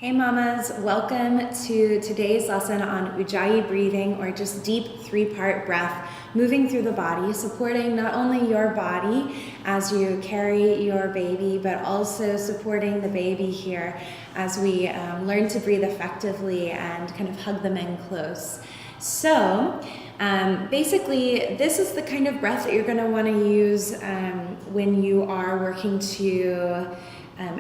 Hey mamas, welcome to today's lesson on Ujjayi breathing, or just deep three-part breath, moving through the body, supporting not only your body as you carry your baby, but also supporting the baby here as we learn to breathe effectively and kind of hug them in close. So basically, this is the kind of breath that you're going to want to use when you are working to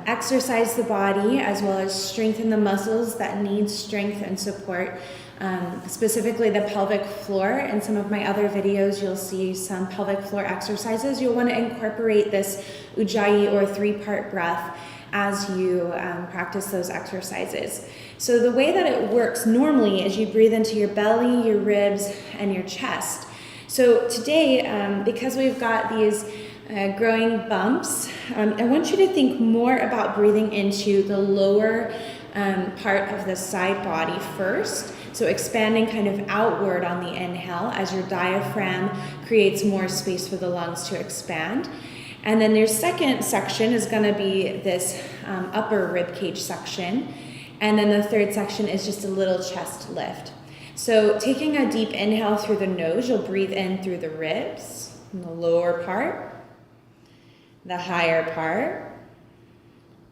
exercise the body, as well as strengthen the muscles that need strength and support, specifically the pelvic floor. In some of my other videos, you'll see some pelvic floor exercises. You'll want to incorporate this Ujjayi or three-part breath as you practice those exercises. So the way that it works normally is you breathe into your belly, your ribs, and your chest. So today, because we've got these growing bumps, I want you to think more about breathing into the lower part of the side body first. So expanding kind of outward on the inhale as your diaphragm creates more space for the lungs to expand. And then your second section is going to be this upper rib cage section. And then the third section is just a little chest lift. So taking a deep inhale through the nose, you'll breathe in through the ribs, in the lower part, the higher part,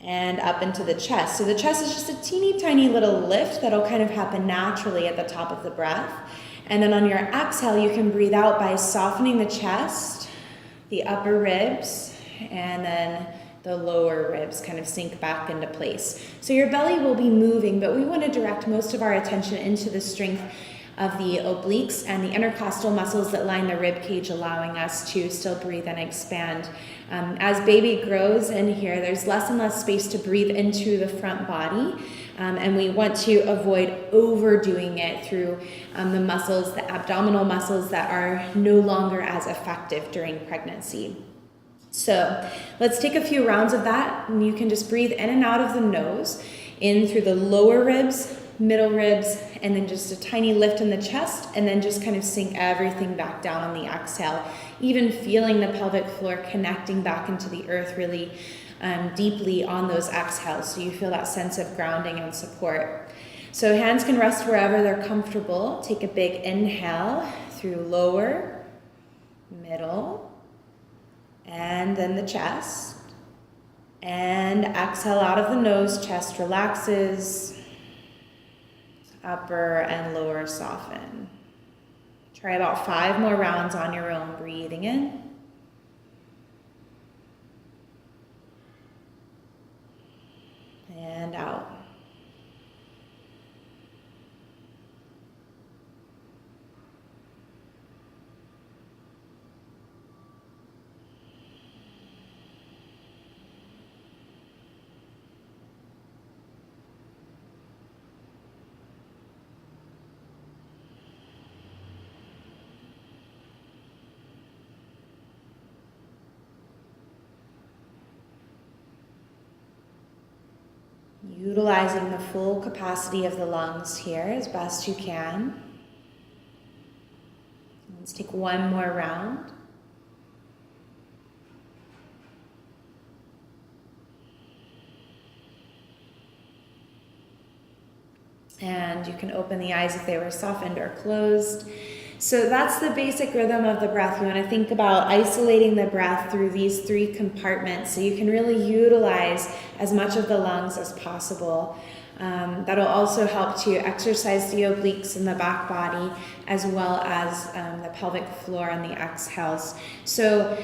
and up into the chest. So the chest is just a teeny tiny little lift that'll kind of happen naturally at the top of the breath. And then on your exhale, you can breathe out by softening the chest, the upper ribs, and then the lower ribs kind of sink back into place. So your belly will be moving, but we want to direct most of our attention into the strength of the obliques and the intercostal muscles that line the rib cage, allowing us to still breathe and expand. As baby grows in here, there's less and less space to breathe into the front body, and we want to avoid overdoing it through the muscles, the abdominal muscles that are no longer as effective during pregnancy. So let's take a few rounds of that, and you can just breathe in and out of the nose, in through the lower ribs, middle ribs, and then just a tiny lift in the chest, and then just kind of sink everything back down on the exhale, even feeling the pelvic floor connecting back into the earth really deeply on those exhales, so you feel that sense of grounding and support. So hands can rest wherever they're comfortable. Take a big inhale through lower, middle, and then the chest, and exhale out of the nose, chest relaxes, upper and lower soften. Try about 5 more rounds on your own, breathing in. And out. Utilizing the full capacity of the lungs here as best you can. Let's take one more round. And you can open the eyes if they were softened or closed. So that's the basic rhythm of the breath. You want to think about isolating the breath through these 3 compartments so you can really utilize as much of the lungs as possible. That'll also help to exercise the obliques in the back body, as well as the pelvic floor on the exhales. So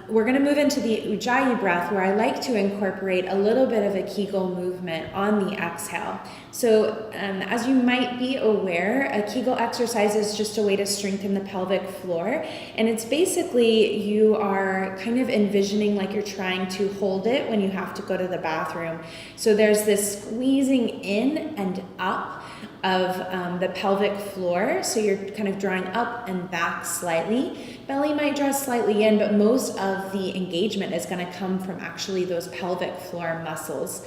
we're going to move into the Ujjayi breath, where I like to incorporate a little bit of a kegel movement on the exhale. So as you might be aware, a kegel exercise is just a way to strengthen the pelvic floor. And it's basically you are kind of envisioning like you're trying to hold it when you have to go to the bathroom. So there's this squeezing in and up of the pelvic floor. So you're kind of drawing up and back slightly. Belly might draw slightly in, but most of the engagement is going to come from actually those pelvic floor muscles.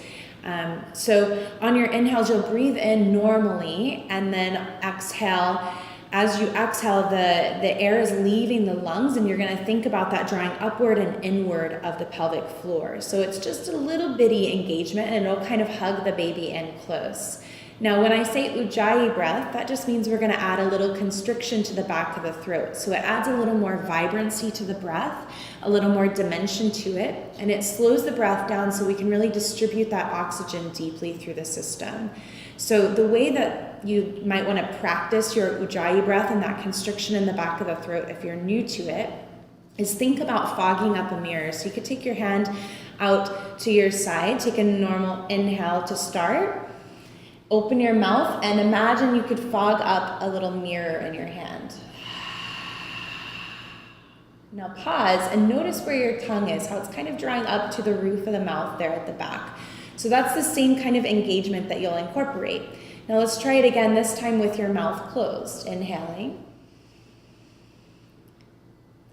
So on your inhales, you'll breathe in normally, and then exhale As you exhale, the air is leaving the lungs, and you're going to think about that drawing upward and inward of the pelvic floor. So it's just a little bitty engagement, and it'll kind of hug the baby in close. Now, when I say Ujjayi breath, that just means we're going to add a little constriction to the back of the throat. So it adds a little more vibrancy to the breath, a little more dimension to it, and it slows the breath down so we can really distribute that oxygen deeply through the system. So the way that you might want to practice your Ujjayi breath and that constriction in the back of the throat, if you're new to it, is think about fogging up a mirror. So you could take your hand out to your side, take a normal inhale to start. Open your mouth and imagine you could fog up a little mirror in your hand. Now pause and notice where your tongue is, how it's kind of drawing up to the roof of the mouth there at the back. So that's the same kind of engagement that you'll incorporate. Now let's try it again, this time with your mouth closed. Inhaling.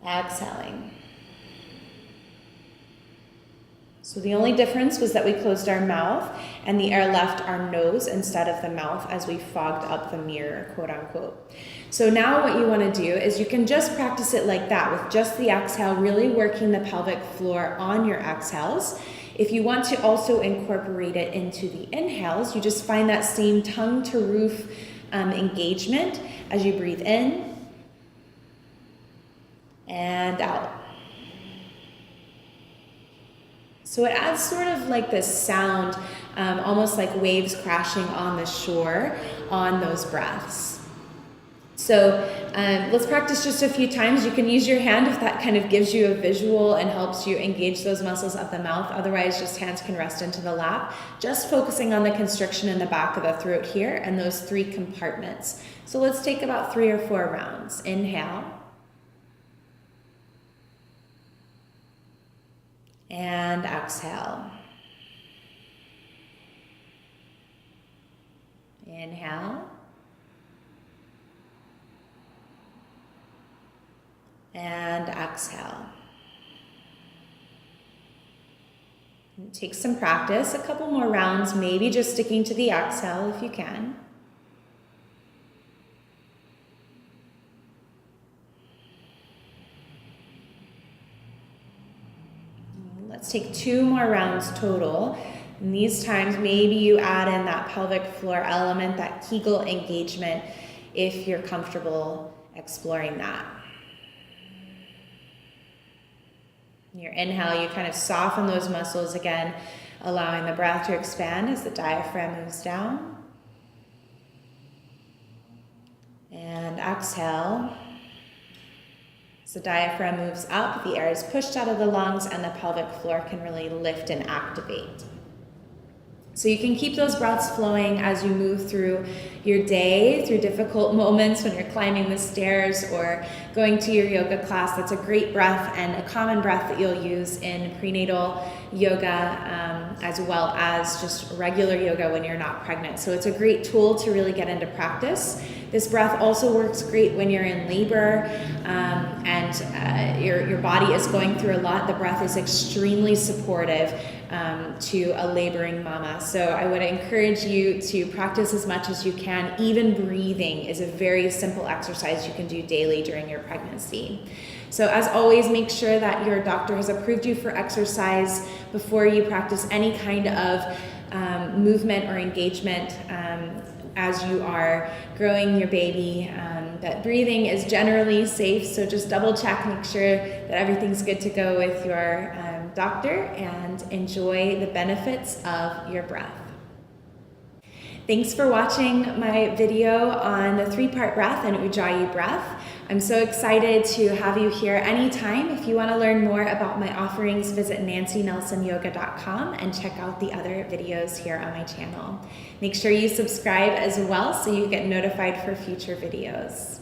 Exhaling. So the only difference was that we closed our mouth and the air left our nose instead of the mouth as we fogged up the mirror, quote unquote. So now what you want to do is you can just practice it like that with just the exhale, really working the pelvic floor on your exhales. If you want to also incorporate it into the inhales, you just find that same tongue to roof engagement as you breathe in and out. So it adds sort of like this sound, almost like waves crashing on the shore on those breaths. So let's practice just a few times. You can use your hand if that kind of gives you a visual and helps you engage those muscles of the mouth. Otherwise, just hands can rest into the lap. Just focusing on the constriction in the back of the throat here and those 3 compartments. So let's take about 3 or 4 rounds. Inhale. And exhale. Inhale. And exhale. It takes some practice, a couple more rounds, maybe just sticking to the exhale if you can. Let's take 2 more rounds total. And these times, maybe you add in that pelvic floor element, that kegel engagement, if you're comfortable exploring that. Your inhale, you kind of soften those muscles again, allowing the breath to expand as the diaphragm moves down. And exhale. As the diaphragm moves up, the air is pushed out of the lungs and the pelvic floor can really lift and activate. So you can keep those breaths flowing as you move through your day, through difficult moments when you're climbing the stairs or going to your yoga class. That's a great breath and a common breath that you'll use in prenatal yoga, as well as just regular yoga when you're not pregnant. So it's a great tool to really get into practice. This breath also works great when you're in labor and your body is going through a lot. The breath is extremely supportive to a laboring mama. So I would encourage you to practice as much as you can. Even breathing is a very simple exercise you can do daily during your pregnancy. So as always, make sure that your doctor has approved you for exercise before you practice any kind of movement or engagement as you are growing your baby. That breathing is generally safe, so just double check, make sure that everything's good to go with your doctor, and enjoy the benefits of your breath. Thanks for watching my video on the 3-part breath and Ujjayi breath. I'm so excited to have you here anytime. If you want to learn more about my offerings, visit nancynelsonyoga.com and check out the other videos here on my channel. Make sure you subscribe as well so you get notified for future videos.